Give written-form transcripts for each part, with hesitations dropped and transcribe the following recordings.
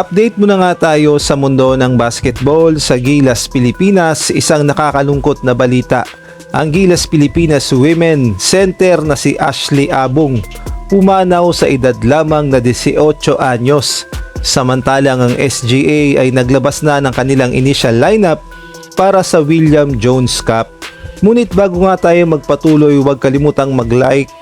Update muna nga tayo sa mundo ng basketball sa Gilas Pilipinas. Isang nakakalungkot na balita. Ang Gilas Pilipinas Women Center na si Ashley Abong pumanaw sa edad lamang na 18 anyos. Samantalang ang SGA ay naglabas na ng kanilang initial lineup para sa William Jones Cup. Ngunit bago nga tayo magpatuloy, huwag kalimutang mag-like,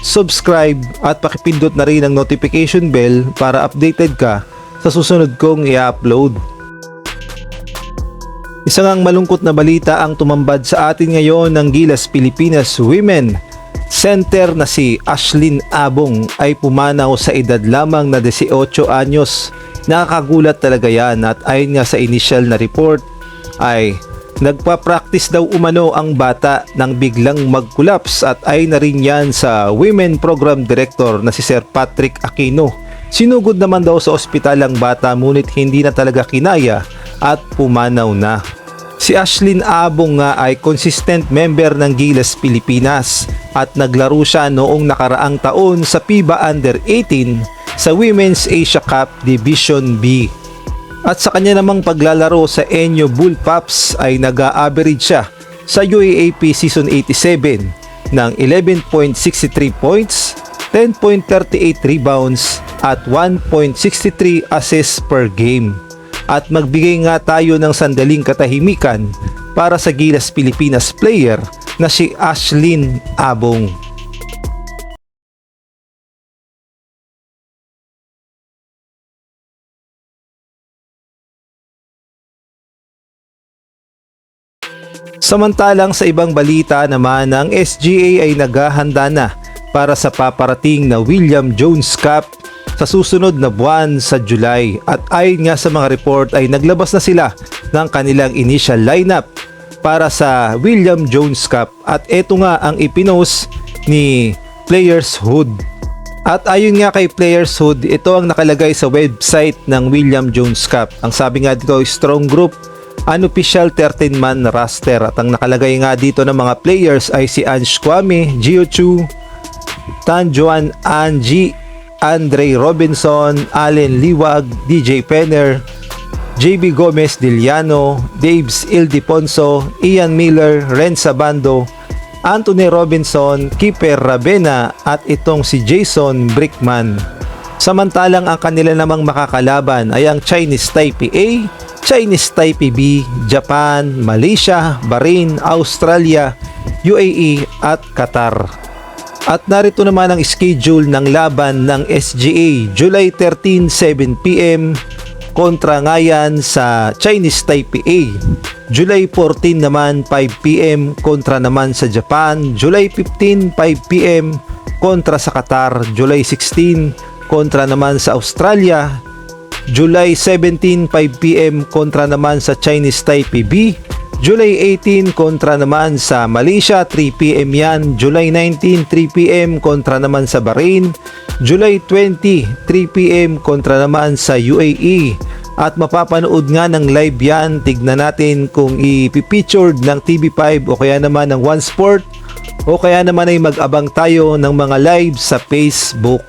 subscribe at pakipindot na rin ang notification bell para updated ka sa susunod kong i-upload. Isang malungkot na balita ang tumambad sa atin ngayon ng Gilas Pilipinas Women Center na si Ashley Abong ay pumanaw sa edad lamang na 18 anyos. Nakakagulat talaga yan at ayon nga sa initial na report ay nagpa-practice daw umano ang bata nang biglang mag-collapse at ayon na rin yan sa Women Program Director na si Sir Patrick Aquino. Sinugod naman daw sa ospital ang bata ngunit hindi na talaga kinaya at pumanaw na. Si Ashley Abong nga ay consistent member ng Gilas Pilipinas at naglaro siya noong nakaraang taon sa FIBA Under-18 sa Women's Asia Cup Division B. At sa kanya namang paglalaro sa Enyo Bullpups ay nag-a-average siya sa UAAP Season 87 ng 11.63 points, 10.38 rebounds at 1.63 assists per game. At magbigay nga tayo ng sandaling katahimikan para sa Gilas Pilipinas player na si Ashley Abong. Samantalang sa ibang balita naman, ang SGA ay naghahanda na para sa paparating na William Jones Cup sa susunod na buwan sa July. At ayon nga sa mga report ay naglabas na sila ng kanilang initial lineup para sa William Jones Cup. At eto nga ang ipinost ni Players Hood. At ayon nga kay Players Hood, ito ang nakalagay sa website ng William Jones Cup. Ang sabi nga dito, strong group, unofficial 13-man roster. At ang nakalagay nga dito ng mga players ay si Ange Kwame, Gio Chu, Tanjuan Angie, Andre Robinson, Allen Liwag, DJ Penner, JB Gomez Diliano, Daves Ildefonso, Ian Miller, Renza Bando, Anthony Robinson, Keeper Ravena at itong si Jason Brickman. Samantalang ang kanila namang makakalaban ay ang Chinese Taipei A, Chinese Taipei B, Japan, Malaysia, Bahrain, Australia, UAE at Qatar. At narito naman ang schedule ng laban ng SGA. July 13, 7pm kontra ngayan sa Chinese Taipei A. July 14 naman 5pm kontra naman sa Japan. July 15, 5pm kontra sa Qatar. July 16 kontra naman sa Australia. July 17, 5pm kontra naman sa Chinese Taipei B. July 18 kontra naman sa Malaysia, 3pm yan. July 19, 3pm kontra naman sa Bahrain. July 20, 3pm kontra naman sa UAE. At mapapanood nga ng live yan. Tignan natin kung ipipictured ng TV5 o kaya naman ng One Sport o kaya naman ay mag-abang tayo ng mga live sa Facebook.